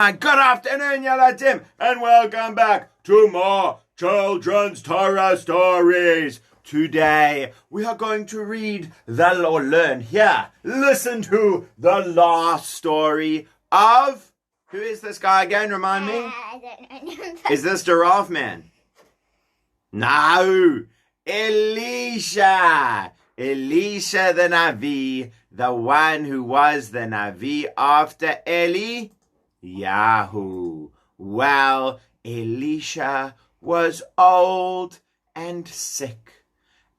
Good afternoon, Melachim, and welcome back to more children's Torah stories. Today, we are going to read listen to the last story of, who is this guy again? Remind me? I don't know. Is this Giraffe Man? No, Elisha. Elisha the Navi, the one who was the Navi after Eli. Yahoo. Well, Elisha was old and sick.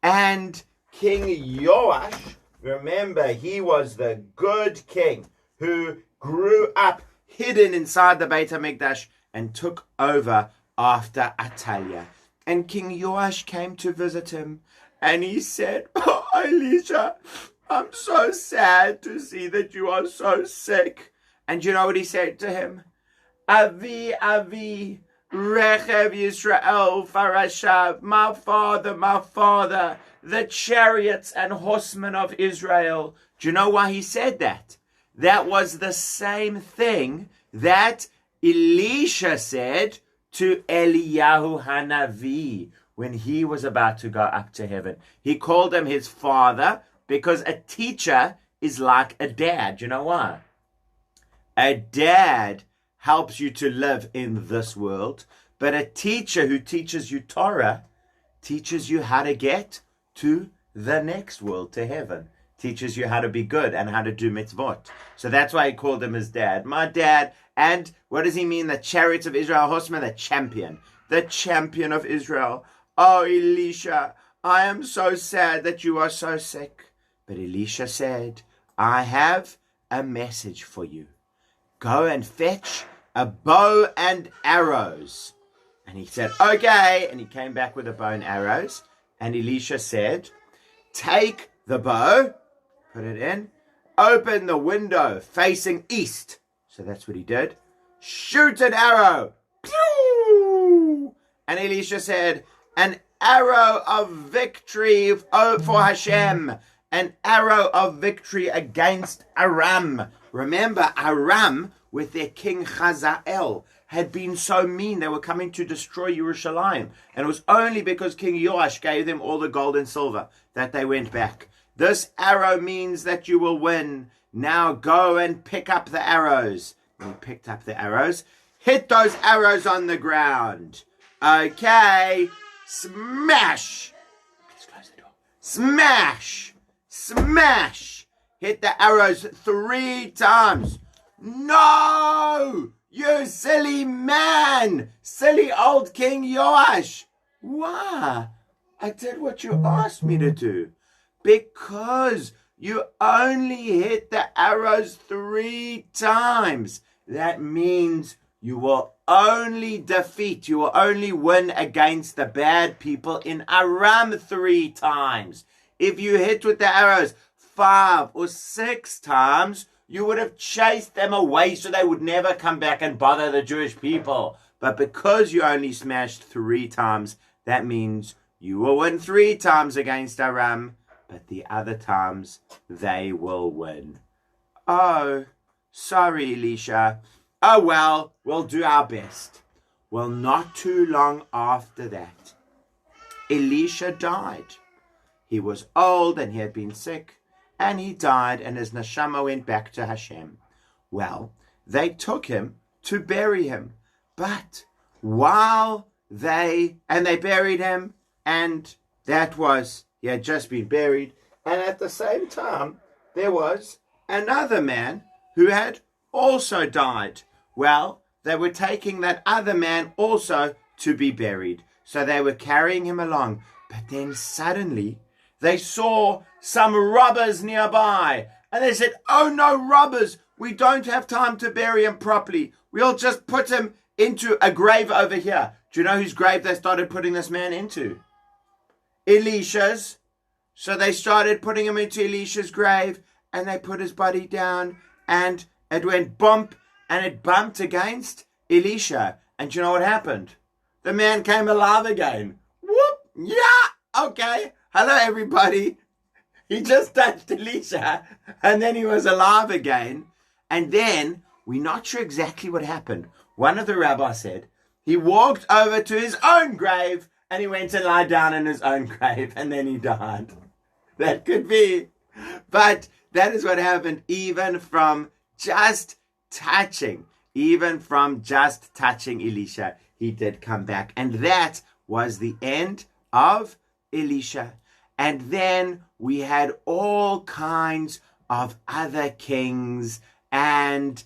And King Joash, remember, he was the good king who grew up hidden inside the Beit HaMikdash and took over after Atalia. And King Joash came to visit him, and he said, "Oh, Elisha, I'm so sad to see that you are so sick." And you know what he said to him? Avi, Avi, Rechev Yisrael Farashav, my father, the chariots and horsemen of Israel. Do you know why he said that? That was the same thing that Elisha said to Eliyahu Hanavi when he was about to go up to heaven. He called him his father because a teacher is like a dad. Do you know why? A dad helps you to live in this world, but a teacher who teaches you Torah teaches you how to get to the next world, to heaven. Teaches you how to be good and how to do mitzvot. So that's why he called him his dad. My dad. And what does he mean? The chariots of Israel, horseman, the champion of Israel. Oh, Elisha, I am so sad that you are so sick. But Elisha said, I have a message for you. Go and fetch a bow and arrows. And he said, okay. And he came back with a bow and arrows. And Elisha said, take the bow, put it in, open the window facing east. So that's what he did. Shoot an arrow. Pew! And Elisha said, an arrow of victory for Hashem. An arrow of victory against Aram. Remember, Aram, with their king Hazael, had been so mean. They were coming to destroy Yerushalayim. And it was only because King Joash gave them all the gold and silver that they went back. This arrow means that you will win. Now go and pick up the arrows. And he picked up the arrows. Hit those arrows on the ground. Okay. Smash. Let's close the door. Smash. Smash. Hit the arrows 3 times. No! You silly man! Silly old King Joash! Why? I did what you asked me to do. Because you only hit the arrows 3 times. That means you will only win against the bad people in Aram 3 times. If you hit with the arrows 5 or 6 times, you would have chased them away so they would never come back and bother the Jewish people. But because you only smashed 3 times, that means you will win 3 times against Aram, but the other times they will win. Oh, sorry, Elisha. Oh well, we'll do our best. Well, not too long after that, Elisha died. He was old and he had been sick. And he died, and his neshama went back to Hashem. Well, they took him to bury him. But they buried him, and he had just been buried. And at the same time, there was another man who had also died. Well, they were taking that other man also to be buried. So they were carrying him along. But then suddenly, they saw some robbers nearby. And they said, oh no, robbers, we don't have time to bury him properly. We'll just put him into a grave over here. Do you know whose grave they started putting this man into? Elisha's. So they started putting him into Elisha's grave, and they put his body down, and it went bump, and it bumped against Elisha. And do you know what happened? The man came alive again. Whoop! Yeah! Okay. Hello, everybody. He just touched Elisha, and then he was alive again. And then we're not sure exactly what happened. One of the rabbis said he walked over to his own grave and he went and lied down in his own grave and then he died. That could be. But that is what happened even from just touching Elisha, he did come back. And that was the end of Elisha. And then we had all kinds of other kings, and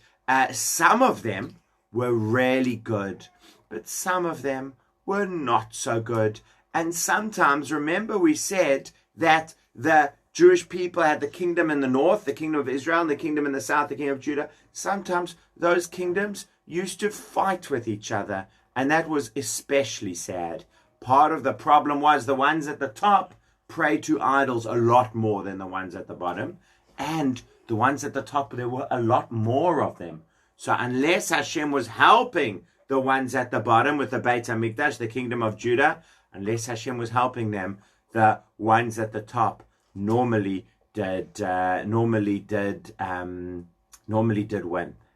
some of them were really good, but some of them were not so good. And sometimes, remember we said that the Jewish people had the kingdom in the north, the kingdom of Israel, and the kingdom in the south, the kingdom of Judah. Sometimes those kingdoms used to fight with each other, and that was especially sad. Part of the problem was the ones at the top prayed to idols a lot more than the ones at the bottom, and the ones at the top, there were a lot more of them. So unless Hashem was helping the ones at the bottom with the Beit HaMikdash, the kingdom of Judah, unless Hashem was helping them, the ones at the top normally did win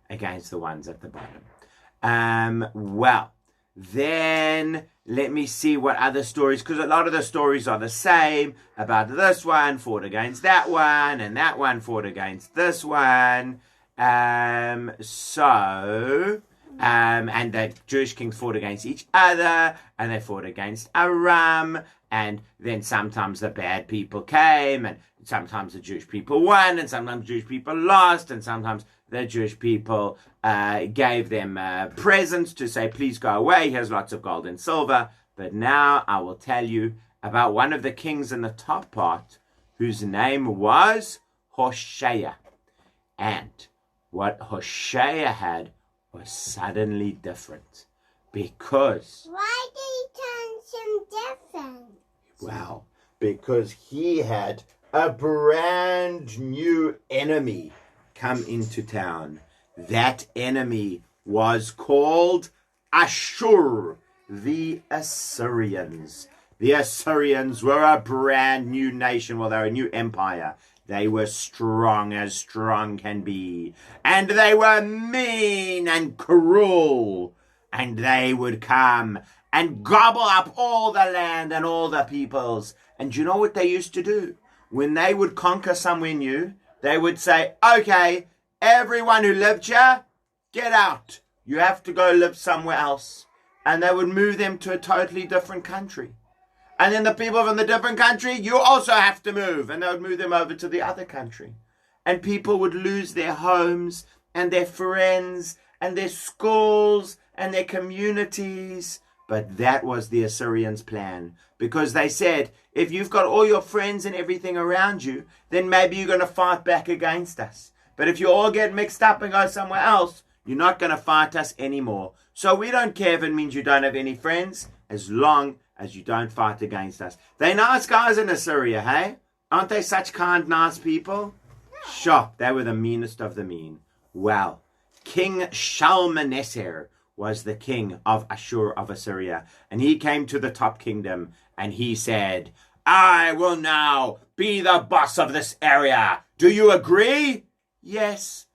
against the ones at the bottom. Well, then let me see what other stories, because a lot of the stories are the same, about this one fought against that one, and that one fought against this one. And the Jewish kings fought against each other, and they fought against Aram, and then sometimes the bad people came, and sometimes the Jewish people won, and sometimes Jewish people lost, and sometimes the Jewish people gave them presents to say, please go away, here's lots of gold and silver. But now I will tell you about one of the kings in the top part, whose name was Hoshea. And what Hoshea had was suddenly different. Because... why did he turn him different? Well, because he had a brand new enemy come into town. That enemy was called Ashur, the Assyrians. The Assyrians were a brand new nation. Well, they were a new empire. They were strong as strong can be. And they were mean and cruel. And they would come and gobble up all the land and all the peoples. And you know what they used to do? When they would conquer somewhere new, they would say, okay, everyone who lived here, get out. You have to go live somewhere else. And they would move them to a totally different country. And then the people from the different country, you also have to move. And they would move them over to the other country. And people would lose their homes and their friends and their schools and their communities. But that was the Assyrians' plan. Because they said, if you've got all your friends and everything around you, then maybe you're going to fight back against us. But if you all get mixed up and go somewhere else, you're not going to fight us anymore. So we don't care if it means you don't have any friends, as long as you don't fight against us. They're nice guys in Assyria, hey? Aren't they such kind, nice people? Sure, they were the meanest of the mean. Well, King Shalmaneser was the king of Ashur of Assyria. And he came to the top kingdom and he said, I will now be the boss of this area. Do you agree? Yes,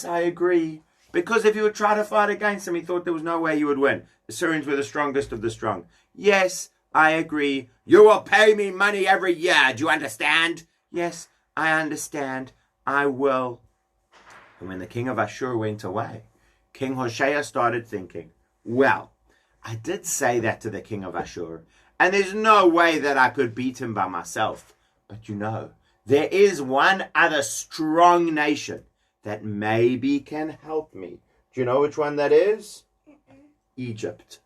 I agree. Because if you would try to fight against him, he thought there was no way you would win. The Assyrians were the strongest of the strong. Yes, I agree. You will pay me money every year. Do you understand? Yes, I understand. I will. And when the king of Ashur went away, King Hoshea started thinking, well, I did say that to the king of Ashur, and there's no way that I could beat him by myself. But you know, there is one other strong nation that maybe can help me. Do you know which one that is? Egypt.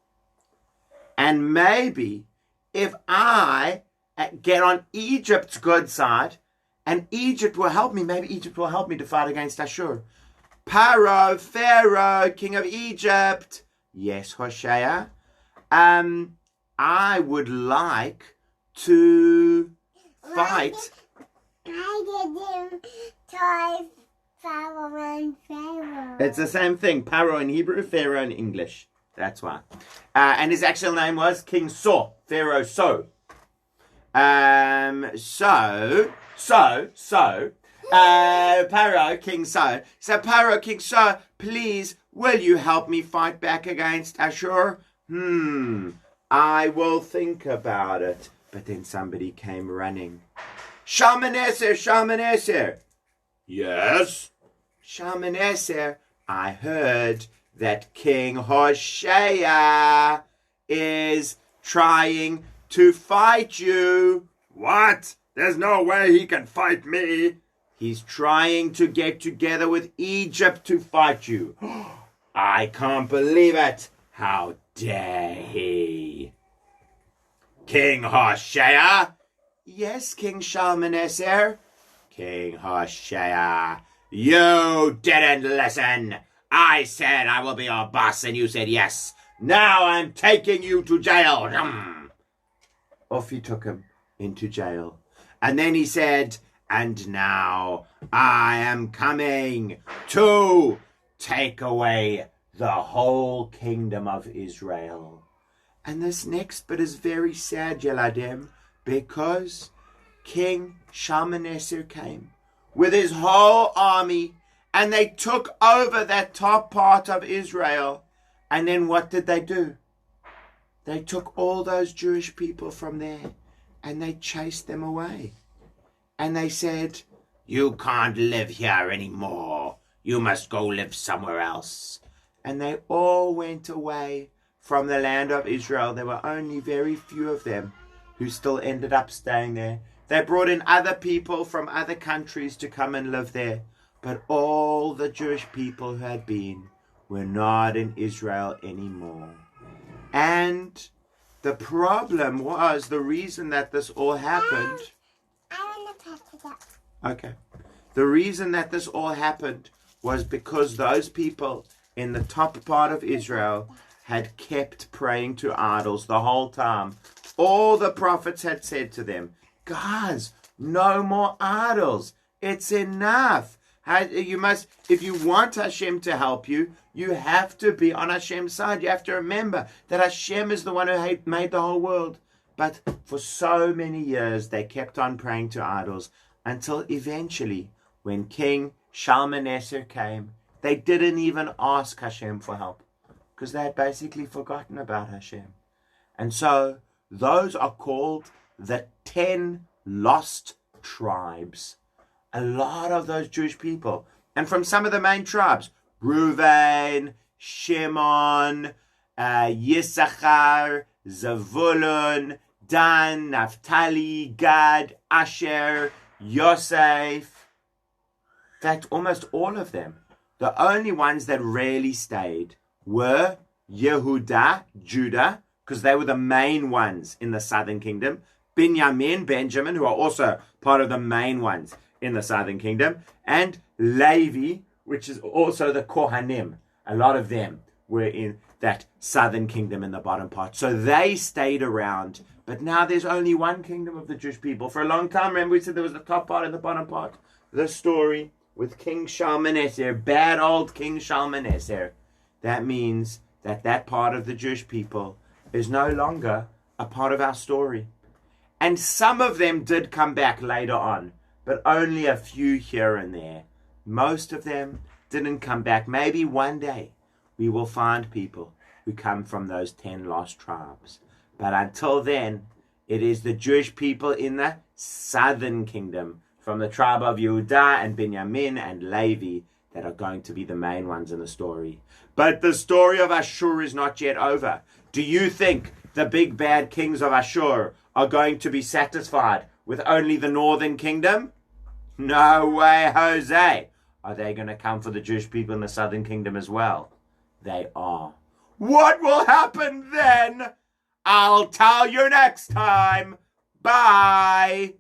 And maybe if I get on Egypt's good side, and Egypt will help me, maybe Egypt will help me to fight against Ashur. Pharaoh, king of Egypt. Yes, Hoshea. I would like to fight. I didn't try Pharaoh and Pharaoh. It's the same thing. Paro in Hebrew, Pharaoh in English. That's why. And his actual name was King So. Pharaoh So. Paro, King Sir. So, Paro, King Sir, please, will you help me fight back against Ashur? I will think about it. But then somebody came running. Shalmaneser, Shalmaneser. Yes? Shalmaneser, I heard that King Hoshea is trying to fight you. What? There's no way he can fight me. He's trying to get together with Egypt to fight you. I can't believe it. How dare he? King Hoshea? Yes, King Shalmaneser. King Hoshea, you didn't listen. I said I will be your boss and you said yes. Now I'm taking you to jail. Off he took him into jail. And then he said, and now I am coming to take away the whole kingdom of Israel. And this next bit is very sad, Yeladim, because King Shalmaneser came with his whole army and they took over that top part of Israel. And then what did they do? They took all those Jewish people from there and they chased them away. And they said, you can't live here anymore. You must go live somewhere else. And they all went away from the land of Israel. There were only very few of them who still ended up staying there. They brought in other people from other countries to come and live there. But all the Jewish people who had been were not in Israel anymore. And the problem was, the reason that this all happened... I want to pass it up. Okay. The reason that this all happened was because those people in the top part of Israel had kept praying to idols the whole time. All the prophets had said to them, guys, no more idols. It's enough. You must, if you want Hashem to help you, you have to be on Hashem's side. You have to remember that Hashem is the one who made the whole world. But for so many years, they kept on praying to idols until eventually, when King Shalmaneser came, they didn't even ask Hashem for help because they had basically forgotten about Hashem. And so those are called the 10 lost tribes. A lot of those Jewish people. And from some of the main tribes, Reuven, Shimon, Yisachar, Zavulun, Dan, Naphtali, Gad, Asher, Yosef. In fact, almost all of them. The only ones that really stayed were Yehudah, Judah, because they were the main ones in the southern kingdom. Benjamin, who are also part of the main ones in the southern kingdom. And Levi, which is also the Kohanim. A lot of them were in that southern kingdom in the bottom part. So they stayed around. But now there's only one kingdom of the Jewish people. For a long time, remember we said there was the top part and the bottom part. The story with King Shalmaneser, bad old King Shalmaneser. That means that that part of the Jewish people is no longer a part of our story. And some of them did come back later on, but only a few here and there. Most of them didn't come back. Maybe one day we will find people who come from those 10 lost tribes. But until then, it is the Jewish people in the southern kingdom, from the tribe of Yehudah and Benjamin and Levi, that are going to be the main ones in the story. But the story of Ashur is not yet over. Do you think the big bad kings of Ashur are going to be satisfied with only the northern kingdom? No way, Jose. Are they going to come for the Jewish people in the southern kingdom as well? They are. What will happen then? I'll tell you next time. Bye.